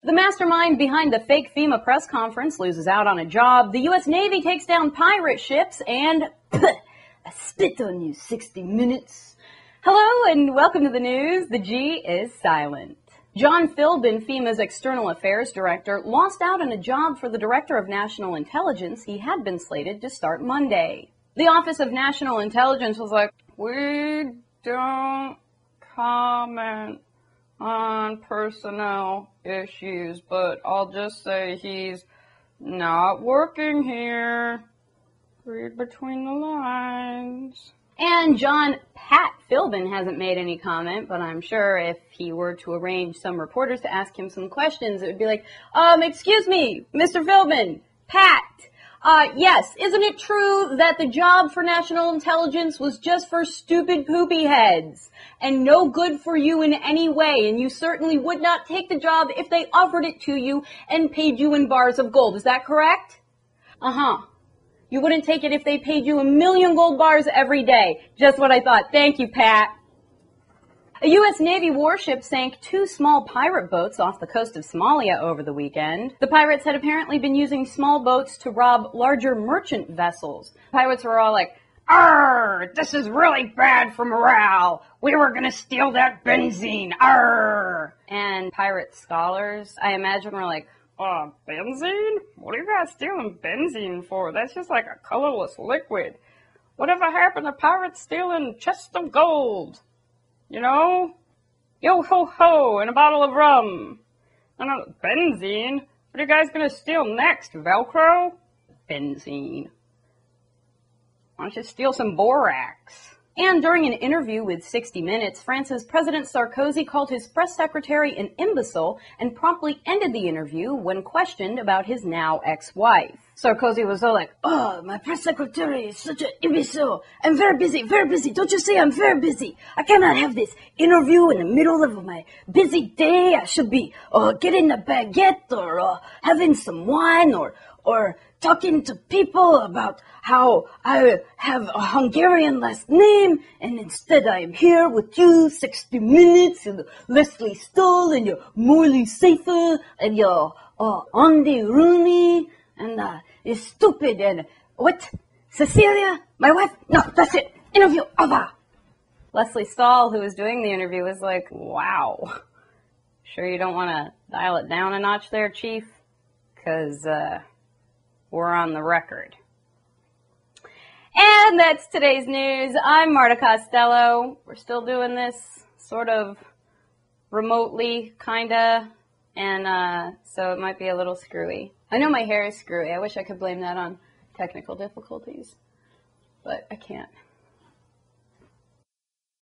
The mastermind behind the fake FEMA press conference loses out on a job, the U.S. Navy takes down pirate ships, and I spit on you, 60 Minutes. Hello and welcome to the news. The G is silent. John Philbin, FEMA's External Affairs Director, lost out on a job for the Director of National Intelligence he had been slated to start Monday. The Office of National Intelligence was like, we don't comment on personnel issues, but I'll just say he's not working here. Read between the lines. And John Pat Philbin hasn't made any comment, but I'm sure if he were to arrange some reporters to ask him some questions, it would be like, excuse me, Mr. Philbin, Pat, yes, isn't it true that the job for national intelligence was just for stupid poopy heads and no good for you in any way, and you certainly would not take the job if they offered it to you and paid you in bars of gold, is that correct? Uh-huh. You wouldn't take it if they paid you 1,000,000 gold bars every day. Just what I thought. Thank you, Pat. A U.S. Navy warship sank 2 small pirate boats off the coast of Somalia over the weekend. The pirates had apparently been using small boats to rob larger merchant vessels. Pirates were all like, "Arr, this is really bad for morale. We were going to steal that benzene. Arr." And pirate scholars, I imagine, were like, benzene? What are you guys stealing benzene for? That's just like a colorless liquid. Whatever happened to pirates stealing chests of gold? You know? Yo-ho-ho, and a bottle of rum. I don't know, benzene? What are you guys gonna steal next? Velcro? Benzene. Why don't you steal some borax? And during an interview with 60 Minutes, France's President Sarkozy called his press secretary an imbecile and promptly ended the interview when questioned about his now ex-wife. Sarkozy was all like, my press secretary is such an imbecile. I'm very busy, very busy. Don't you see I'm very busy? I cannot have this interview in the middle of my busy day. I should be getting a baguette or having some wine or talking to people about how I have a Hungarian last name, and instead I am here with you, 60 Minutes, and Leslie Stoll, and your Morley Safer, and your Andy Rooney, and is stupid, and what? Cecilia? My wife? No, that's it. Interview over. Leslie Stahl, who was doing the interview, was like, wow. Sure you don't want to dial it down a notch there, Chief? Because, we're on the record. And that's today's news. I'm Marta Costello. We're still doing this sort of remotely, kinda, and so it might be a little screwy. I know my hair is screwy. I wish I could blame that on technical difficulties, but I can't.